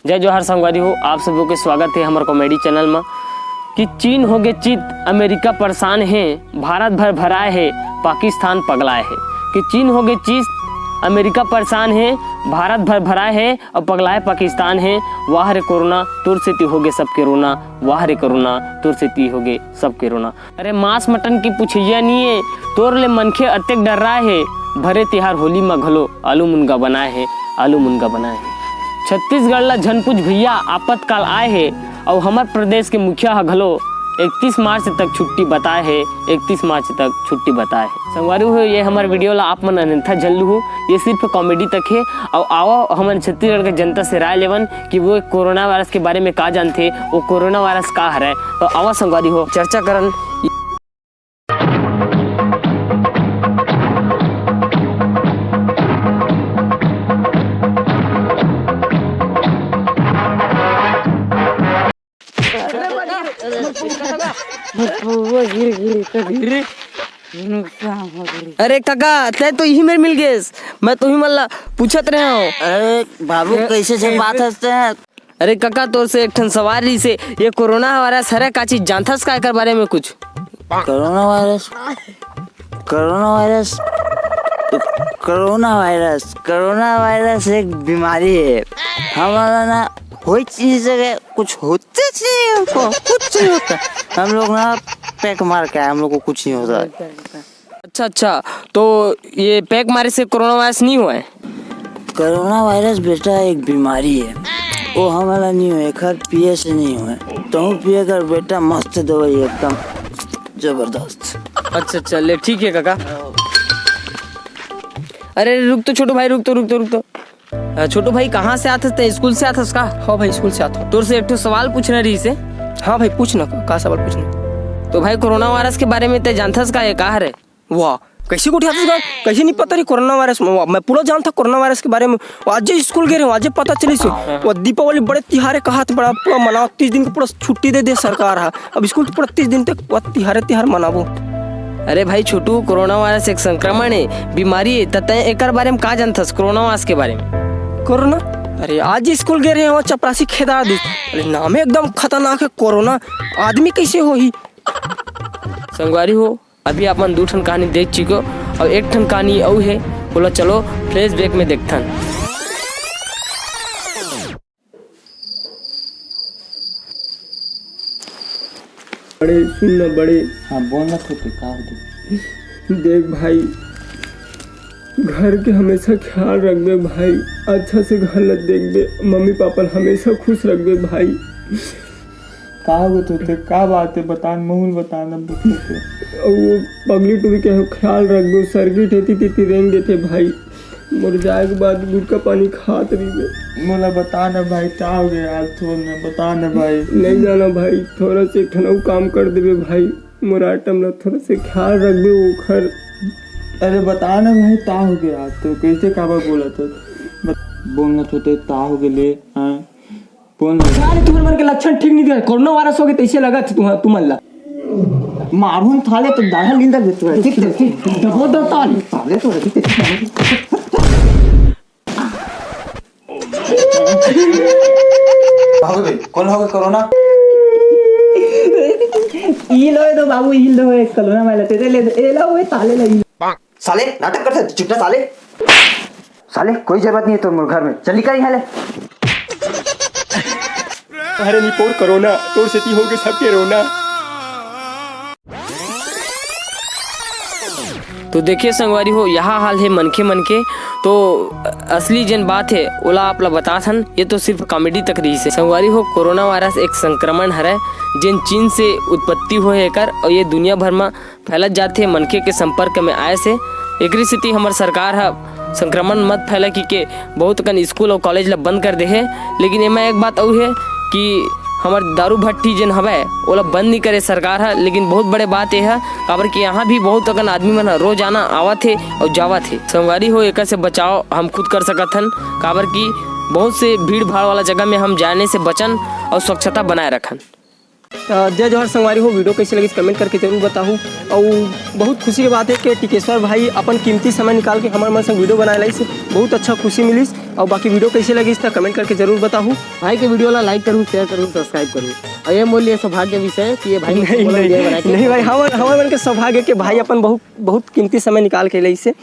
जय जोहार संगवारी हो, आप सबों के स्वागत है हमारे कॉमेडी चैनल में। कि चीन हो गए चित, अमेरिका परेशान है, भारत भर भराए है, पाकिस्तान पगलाए है। कि चीन हो गए चित, अमेरिका परेशान है, भारत भर भराए है और पगलाए पाकिस्तान है। वाह रे कोरोना तुर से ती हो गए सबके रोना, वाह रे कोरोना तुर से ती हो गए सबके रोना। अरे मांस मटन की पूछिया नहीं है, तोर ले मनखे अत्यक डर रहा है। भरे तिहार होली में घलो आलू मुनगा बनाए है, आलू मुनगा बनाए है। छत्तीसगढ़ ला झनपुज भैया आपातकाल आए है और हमारे प्रदेश के मुखिया घलो 31 मार्च तक छुट्टी बताए है, 31 मार्च तक छुट्टी बताए है। संगवारी हो, ये हमारे वीडियो ला आप मन अन्यथा जल्लू हो, ये सिर्फ कॉमेडी तक है। और आओ हमारे छत्तीसगढ़ के जनता से राय लेवन कि वो कोरोना वायरस के बारे में का जानते, वो कोरोना वायरस का है। तो आवा संगवारी हो चर्चा करन। अरे काका तै तो यही मेरे मिल गए, मैं तो ही मल्ला पूछत रहे हूँ। अरे बाबू कैसे से बात हंसते हैं। अरे काका तोर से एक ठन सवाल रही से, ये कोरोना वायरस है का चीज जानथस का एकर बारे में कुछ? कोरोना वायरस कोरोना वायरस एक बीमारी है। हमारा ना कोई चीज है, कुछ होते नहीं, हमको कुछ नहीं होता। हम लोग ना पैक मार के आए, हम लोग को कुछ नहीं होता। अच्छा, तो ये पैक मारे से कोरोना वायरस नहीं हुआ है? कोरोना वायरस बेटा एक बीमारी है, वो हमारा नहीं हुआ, खैर पिए से नहीं हुआ। तो पिए कर बेटा मस्त दवाई एकदम जबरदस्त। अच्छा ले ठीक है काका। अरे रुक तो छोटू भाई, रुक तो छोटू भाई कहाँ से आते थे? स्कूल से आते का? हाँ भाई स्कूल से आता। तोर से एक सवाल पूछना रही से। हाँ भाई पूछना, का सवाल पूछना? तो भाई कोरोना वायरस के बारे में ते जानथस का? ये का है? वाह कैसे को उठाते का? कैसे नहीं पता रही कोरोना वायरस? मैं पूरा जानता कोरोना वायरस के बारे में। आज स्कूल गए रहे, आज पता चली से वो दीपावली बड़े तिहारे कहा बड़ा पूरा मनाओ, 30 दिन का पूरा छुट्टी दे सरकार है। अब स्कूल पूरा 30 दिन तक तिहार मनाबो। अरे भाई छोटू, कोरोना वायरस एक संक्रमण है, बीमारी है, तय एक बारे में का जानथस कोरोना वायरस के बारे में? कोरोना? अरे आज स्कूल गए रहे हो, चपरासी खेदा दी। अरे नाम एकदम खतरनाक है कोरोना, आदमी कैसे हो ही। संगवारी हो, अभी अपन 2 ठन कहानी देख चुको और एक ठन कहानी औ है, बोला चलो फ्लैशबैक में देखथन। बड़े सुनना बड़े। हाँ बोलना तो का होती। देख भाई, घर के हमेशा ख्याल रखबे भाई, अच्छा से घर न देखबे, मम्मी पापा हमेशा खुश रखबे भाई। का हो तो का बात है, बता मूल बताना बुके से। वो पगली टूरी के ख्याल रखबे, सर्गी ठेती तेती रेंग देते भाई। मुर जाए के बाद गुटका पानी खात रही। मोला बता ना भाई, क्या हो गया आज थोड़ा ना बता ना भाई। नहीं जाना भाई, थोड़ा से ठनऊ काम कर देबे भाई, मोरा टमला थोड़ा से ख्याल रखबे वो घर। अरे बता ना भाई, ता हो गया आज तो कैसे काबा बोला तो बोलना तो ता हो गए। हाँ बोलना तुम्हारे मन के लक्षण ठीक नहीं दिया, कोरोना वायरस हो गए तैसे लगा तुम ला मारून थाले तो दाढ़ा लींदा देतो है। ठीक दबो दो ताल थाले तो कौन हो गया कोरोना? ई लो दो बाबू, ई लो एक कोरोना वाला तेरे ले ए लो ए ताले लगी। साले नाटक करते चुपचाप साले कोई जरूरत नहीं है तुम घर में, चल निकल यहाँ ले। अरे निपोर कोरोना तोर से ती हो गए सबके रोना। तो देखिए संगवारी हो, यहाँ हाल है मनके तो असली जन बात है ओला आप ला बता थन, ये तो सिर्फ कॉमेडी तक रही से। संगवारी हो, कोरोना वायरस एक संक्रमण है जिन चीन से उत्पत्ति हो एकर और ये दुनिया भर में फैलत जाते मनके के संपर्क में आए से। एक स्थिति हमार सरकार है संक्रमण मत फैला कि बहुत कन स्कूल और कॉलेज ला बंद कर दे है। लेकिन एमा एक बात और है कि हमार दारू भट्टी जन हवे ओला बंद नहीं करे सरकार है। लेकिन बहुत बड़े बात यह है काबर कि यहाँ भी बहुत अगन आदमी मन रोजाना आवत है और जावत है। संगवारी हो, एक से बचाव हम खुद कर सकत हन, काबर कि बहुत से भीड़ भाड़ वाला जगह में हम जाने से बचन और स्वच्छता बनाए रखन। जय जौहर संगवारी हो, वीडियो कैसे लगी कमेंट करके जरूर बताऊँ। और बहुत खुशी की बात है कि टिकेश्वर भाई अपन कीमती समय निकाल के हमारे मन से वीडियो बनाए लाई से बहुत अच्छा खुशी मिली। और बाकी वीडियो कैसे लगी इसका कमेंट करके जरूर बताऊँ। भाई के वीडियो ला लाइक करूँ, शेयर करूँ, सब्सक्राइब करूँ। और ये मूल्य सौभाग्य विषय है कि ये भाई नहीं भाई, हमारे मन के सौभाग्य के भाई अपन बहुत कीमती समय निकाल के लाई से